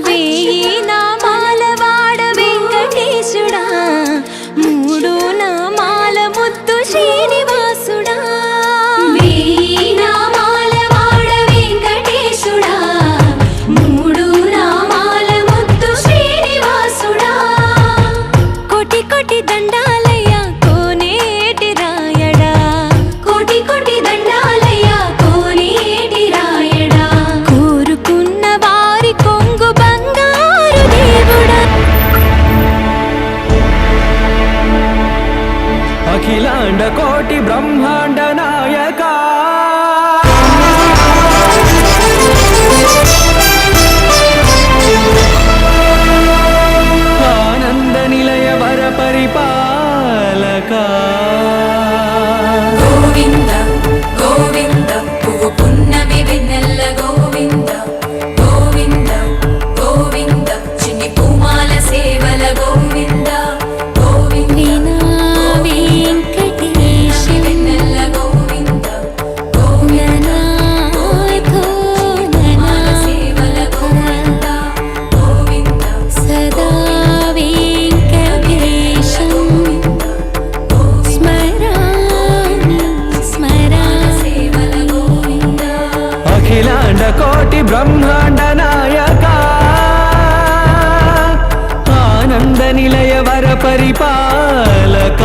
వేయి నామాల వాడ వెంకటేశుడా, మూడు నామాల ముద్దు శ్రీనివాసుడా. వేయి నామాల వాడ వెంకటేశుడా, మూడు నామాల ముద్దు శ్రీనివాసుడా. కోటి కోటి దండాలయ్య కోనేటి రాయడా, కోటి కోటి దండాలయ్య కోనేటి రాయడా. కోరుకున్న వారి కొంగు బంగారు దేవుడా. అఖిలాండ కోటి బ్రహ్మాండ నాయక, ఆనంద నిలయ వర పరిపాలక. గోవింద గోవింద పువ్వు పున్నమి వెన్నెల్ల గోవింద గోవింద గోవింద చిన్ని పూమాల సేవల గోవింద గోవింద వెంకటేశ వెన్నెల్ల గోవింద గోవింద పూమాల సేవల గోవింద గోవింద సదా వెంకటేశం స్మరామి స్మరామి. సేవల గోవింద అఖిలాండ కోటి బ్రహ్మాండ నాయక, ఆనంద నిలయ వర పరిపాలక.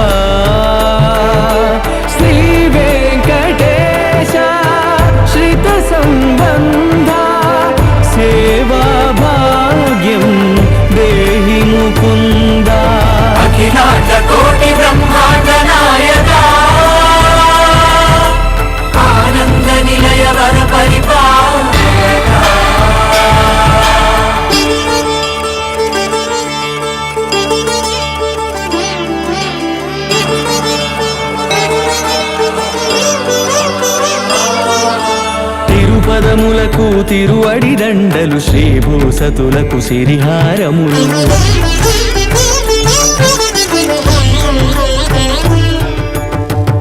శ్రీ వెంకటేశ శ్రిత సంబంధ సేవా భాగ్యం దేహి ముకుంద. అఖిలాండ కోటి బ్రహ్మాండ నాయక, ఆనంద నిలయ వర పరిపాలక. తిరుపదములకు తిరువడి దండలు, శ్రీభూసతులకు సిరిహారములు.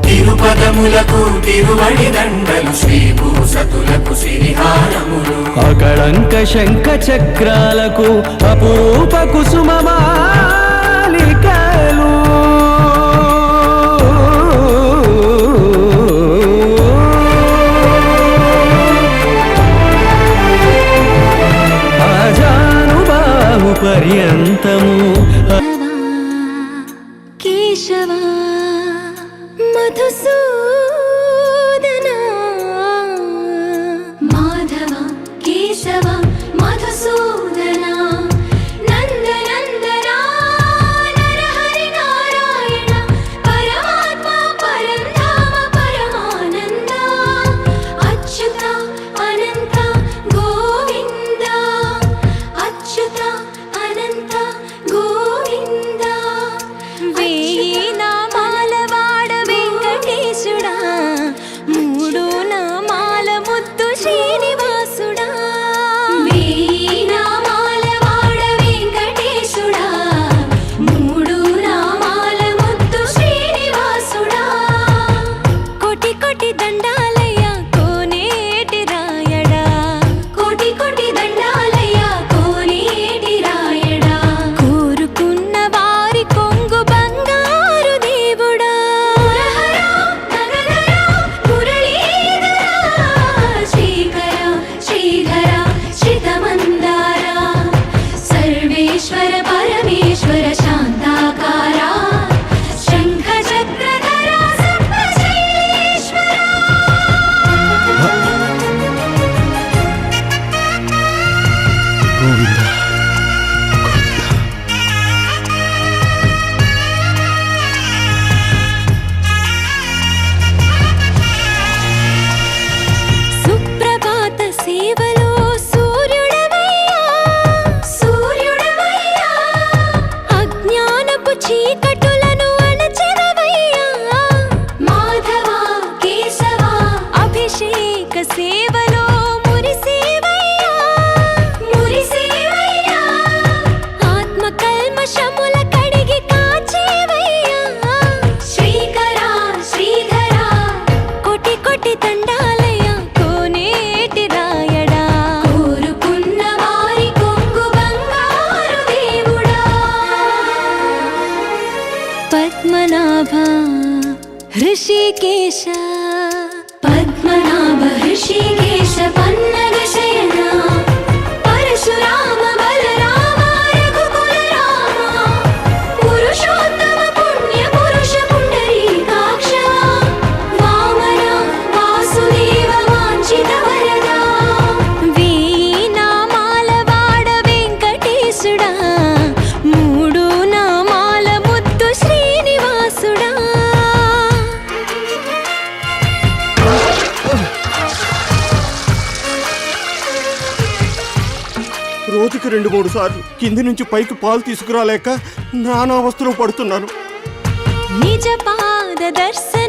తిరుపదములకు తిరువడి దండలు, శ్రీభూసతులకు సిరిహారములు. అకళంక శంఖ చక్రాలకు అపురూప కుసుమమాలికలు. ఆజానుబాహు పర్యంతము కేశవా మధుసూదన మాధవ కేశవ మధుసూదన నందనందన నరహరి నారాయణ పరమాత్మ పరంధామ పరమానంద అచ్యుత అనంత గోవింద అచ్యుత అనంత గోవింద. వేయి నామాల వాడ వెంకటేశ హృషికేశ పద్మనాభ హృషికేశ పన్నగ శయన పరశురామ బలరామ రఘుకుల రామ పురుషోత్తమ పుణ్య పురుష పుండరీకాక్ష వామన వాసుదేవ వాంఛిత వరదా వేయి నామాల వాడ వెంకటేశుడా మూడు నామాల ముద్దు శ్రీనివాసుడా రోజుకి 2-3 సార్లు కింది నుంచి పైకి పాలు తీసుకురాలేక నానా అవస్థలు పడుతున్నాను. నిజ పాద దర్శన